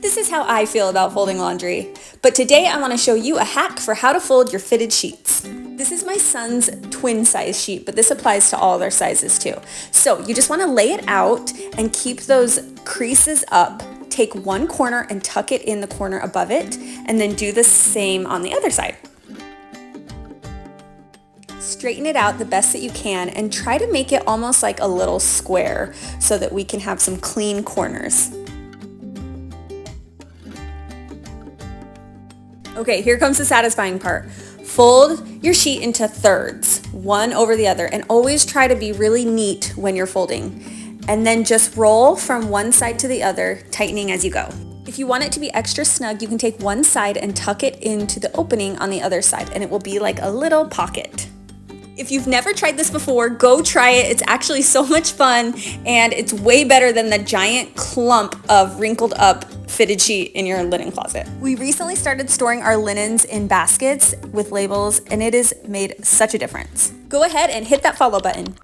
This is how I feel about folding laundry. But today I want to show you a hack for how to fold your fitted sheets. This is my son's twin size sheet, but this applies to all their sizes too. So you just want to lay it out and keep those creases up. Take one corner and tuck it in the corner above it, and then do the same on the other side. Straighten it out the best that you can and try to make it almost like a little square so that we can have some clean corners. Okay, here comes the satisfying part. Fold your sheet into thirds, one over the other, and always try to be really neat when you're folding. And then just roll from one side to the other, tightening as you go. If you want it to be extra snug, you can take one side and tuck it into the opening on the other side, and it will be like a little pocket. If you've never tried this before, go try it. It's actually so much fun, and it's way better than the giant clump of wrinkled up fitted sheet in your linen closet. We recently started storing our linens in baskets with labels, and it has made such a difference. Go ahead and hit that follow button.